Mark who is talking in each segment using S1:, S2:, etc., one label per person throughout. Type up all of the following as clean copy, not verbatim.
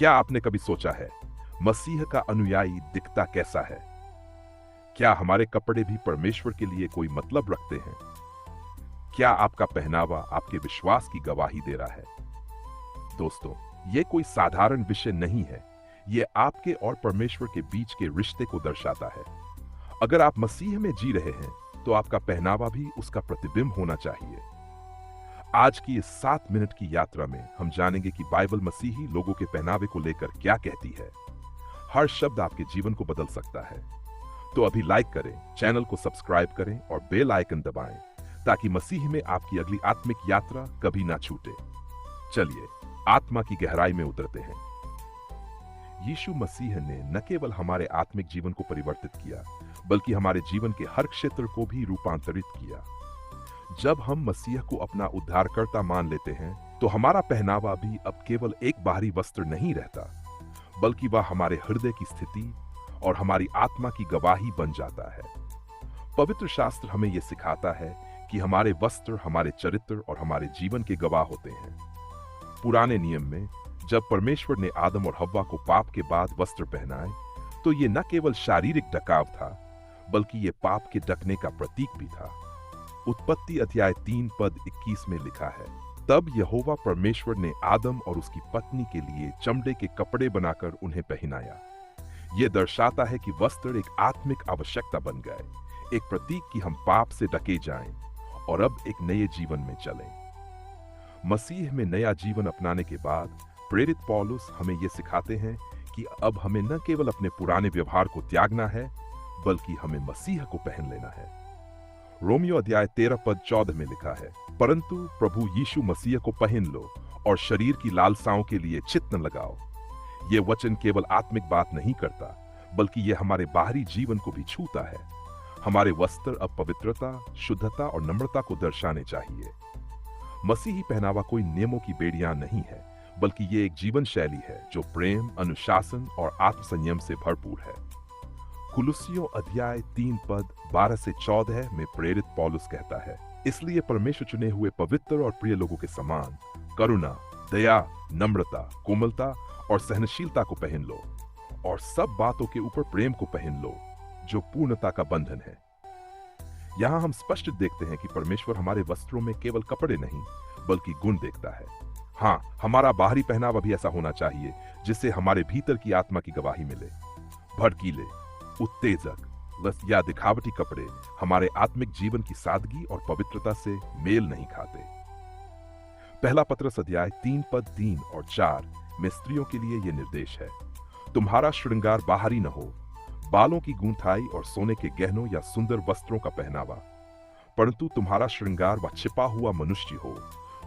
S1: क्या आपने कभी सोचा है मसीह का अनुयायी दिखता कैसा है? क्या हमारे कपड़े भी परमेश्वर के लिए कोई मतलब रखते हैं? क्या आपका पहनावा आपके विश्वास की गवाही दे रहा है? दोस्तों, ये कोई साधारण विषय नहीं है। ये आपके और परमेश्वर के बीच के रिश्ते को दर्शाता है। अगर आप मसीह में जी रहे हैं तो आपका पहनावा भी उसका प्रतिबिंब होना चाहिए। आज की इस 7 मिनट की यात्रा में हम जानेंगे कि बाइबल मसीही लोगों के पहनावे को लेकर क्या कहती है। हर शब्द आपके जीवन को बदल सकता है। तो अभी लाइक करें, चैनल को सब्सक्राइब करें और बेल आइकन दबाएं ताकि मसीह में आपकी अगली आत्मिक यात्रा कभी ना छूटे। चलिए आत्मा की गहराई में उतरते हैं। यीशु मसीह ने न केवल हमारे आत्मिक जीवन को परिवर्तित किया, बल्कि हमारे जीवन के हर क्षेत्र को भी रूपांतरित किया। जब हम मसीह को अपना उद्धारकर्ता मान लेते हैं तो हमारा पहनावा भी अब केवल एक बाहरी वस्त्र नहीं रहता, बल्कि वह हमारे हृदय की स्थिति और हमारी आत्मा की गवाही बन जाता है। पवित्र शास्त्र हमें यह सिखाता है कि हमारे वस्त्र हमारे चरित्र और हमारे जीवन के गवाह होते हैं। पुराने नियम में जब परमेश्वर ने आदम और हव्वा को पाप के बाद वस्त्र पहनाए तो ये न केवल शारीरिक ढकाव था, बल्कि ये पाप के ढकने का प्रतीक भी था। उत्पत्ति अध्याय 3 पद 21 में लिखा है, तब यहोवा परमेश्वर ने आदम और उसकी पत्नी के लिए चमड़े के कपड़े बनाकर उन्हें पहनाया। यह दर्शाता है कि वस्त्र एक आत्मिक आवश्यकता बन गए, एक प्रतीक कि हम पाप से ढके जाएं और अब एक नए जीवन में चलें। मसीह में नया जीवन अपनाने के बाद प्रेरित पौलुस हमें यह सिखाते हैं कि अब हमें न केवल अपने पुराने व्यवहार को त्यागना है, बल्कि हमें मसीह को पहन लेना है। रोमियो अध्याय 13 पद 14 में लिखा है, परंतु प्रभु यीशु मसीह को पहन लो और शरीर की लालसाओं के लिए चित्त न लगाओ। ये वचन केवल आत्मिक बात नहीं करता, बल्कि यह हमारे बाहरी जीवन को भी छूता है। हमारे वस्त्र अब पवित्रता, शुद्धता और नम्रता को दर्शाने चाहिए। मसीही पहनावा कोई नियमों की बेड़ियां नहीं है, बल्कि ये एक जीवन शैली है जो प्रेम, अनुशासन और आत्मसंयम से भरपूर है। कुलुस्सियों अध्याय 3 पद 12 से 14 में प्रेरित पौलुस कहता है, इसलिए परमेश्वर चुने हुए पवित्र और प्रिय लोगों के समान करुणा, दया, नम्रता, कोमलता और सहनशीलता को पहन लो, और सब बातों के ऊपर प्रेम को पहन लो जो पूर्णता का बंधन है। यहाँ हम स्पष्ट देखते हैं कि परमेश्वर हमारे वस्त्रों में केवल कपड़े नहीं, बल्कि गुण देखता है। हाँ, हमारा बाहरी पहनावा भी ऐसा होना चाहिए जिससे हमारे भीतर की आत्मा की गवाही मिले। भड़कीले, उत्तेजक या दिखावटी कपड़े हमारे आत्मिक जीवन की सादगी और पवित्रता से मेल नहीं खाते। पहला पत्रस अध्याय 3 पद 3 और 4 में स्त्रियों के लिए यह निर्देश है, तुम्हारा श्रृंगार बाहरी न हो, बालों की गूंथाई और सोने के गहनों या सुंदर वस्त्रों का पहनावा, परंतु तुम्हारा श्रृंगार वह छिपा हुआ मनुष्य हो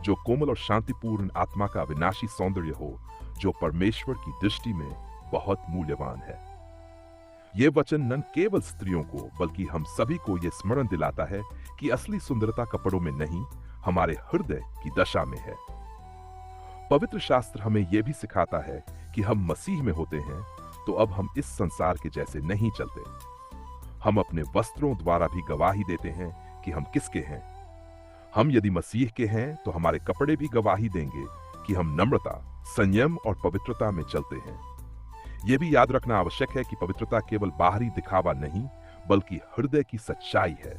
S1: जो कोमल और शांतिपूर्ण आत्मा का अविनाशी सौंदर्य हो, जो परमेश्वर की दृष्टि में बहुत मूल्यवान है। यह वचन न केवल स्त्रियों को बल्कि हम सभी को यह स्मरण दिलाता है कि असली सुंदरता कपड़ों में नहीं, हमारे हृदय की दशा में है। पवित्र शास्त्र हमें यह भी सिखाता है कि हम मसीह में होते हैं तो अब हम इस संसार के जैसे नहीं चलते। हम अपने वस्त्रों द्वारा भी गवाही देते हैं कि हम किसके हैं। हम यदि मसीह के हैं तो हमारे कपड़े भी गवाही देंगे कि हम नम्रता, संयम और पवित्रता में चलते हैं। यह भी याद रखना आवश्यक है कि पवित्रता केवल बाहरी दिखावा नहीं, बल्कि हृदय की सच्चाई है।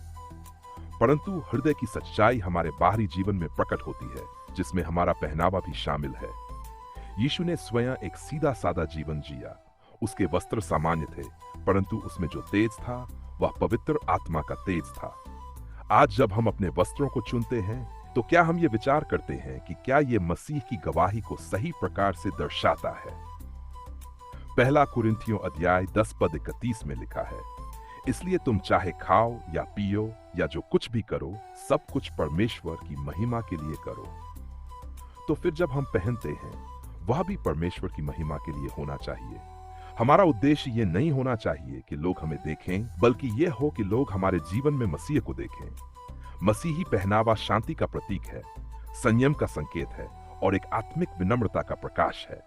S1: परंतु हृदय की सच्चाई हमारे बाहरी जीवन में प्रकट होती है, जिसमें हमारा पहनावा भी शामिल है। यीशु ने स्वयं एक सीधा सादा जीवन जिया। उसके वस्त्र सामान्य थे, परंतु उसमें जो तेज था वह पवित्र आत्मा का तेज था। आज जब हम अपने वस्त्रों को चुनते हैं तो क्या हम ये विचार करते हैं कि क्या ये मसीह की गवाही को सही प्रकार से दर्शाता है? पहला कुरिन्थियों अध्याय 10 पद 31 में लिखा है, इसलिए तुम चाहे खाओ या पियो या जो कुछ भी करो, सब कुछ परमेश्वर की महिमा के लिए करो। तो फिर जब हम पहनते हैं वह भी परमेश्वर की महिमा के लिए होना चाहिए। हमारा उद्देश्य ये नहीं होना चाहिए कि लोग हमें देखें, बल्कि यह हो कि लोग हमारे जीवन में मसीह को देखें। मसीही पहनावा शांति का प्रतीक है, संयम का संकेत है और एक आत्मिक विनम्रता का प्रकाश है।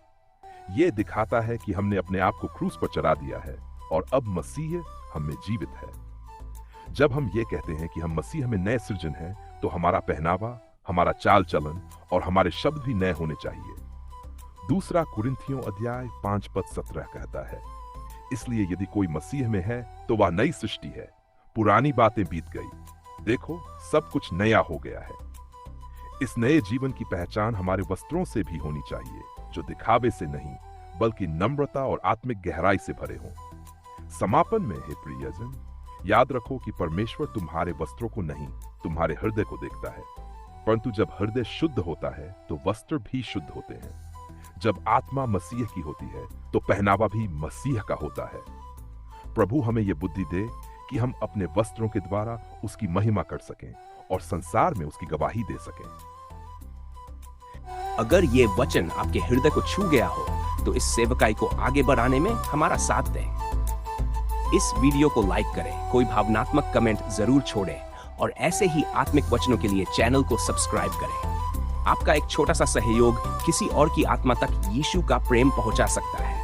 S1: यह दिखाता है कि हमने अपने आप को क्रूस पर चढ़ा दिया है और अब मसीह हम में जीवित है। जब हम ये कहते हैं कि हम मसीह में नए सृजन हैं, तो हमारा पहनावा, हमारा चाल चलन और हमारे शब्द भी नए होने चाहिए। दूसरा कुरिन्थियों अध्याय 5 पद 17 कहता है, इसलिए यदि कोई मसीह में है तो वह नई सृष्टि है, पुरानी बातें बीत गई, देखो सब कुछ नया हो गया है। इस नए जीवन की पहचान हमारे वस्त्रों से भी होनी चाहिए, जो दिखावे से नहीं बल्कि नम्रता और आत्मिक गहराई से भरे हों। समापन में हे प्रियजन, याद रखो कि परमेश्वर तुम्हारे वस्त्रों को नहीं, तुम्हारे हृदय को देखता है। परंतु जब हृदय शुद्ध होता है तो वस्त्र भी शुद्ध होते हैं। जब आत्मा मसीह की होती है तो पहनावा भी मसीह का होता है। प्रभु हमें यह बुद्धि दे कि हम अपने वस्त्रों के द्वारा उसकी महिमा कर सकें और संसार में उसकी गवाही दे सकें।
S2: अगर ये वचन आपके हृदय को छू गया हो तो इस सेवकाई को आगे बढ़ाने में हमारा साथ दें। इस वीडियो को लाइक करें, कोई भावनात्मक कमेंट जरूर छोड़ें और ऐसे ही आत्मिक वचनों के लिए चैनल को सब्सक्राइब करें। आपका एक छोटा सा सहयोग किसी और की आत्मा तक यीशु का प्रेम पहुंचा सकता है।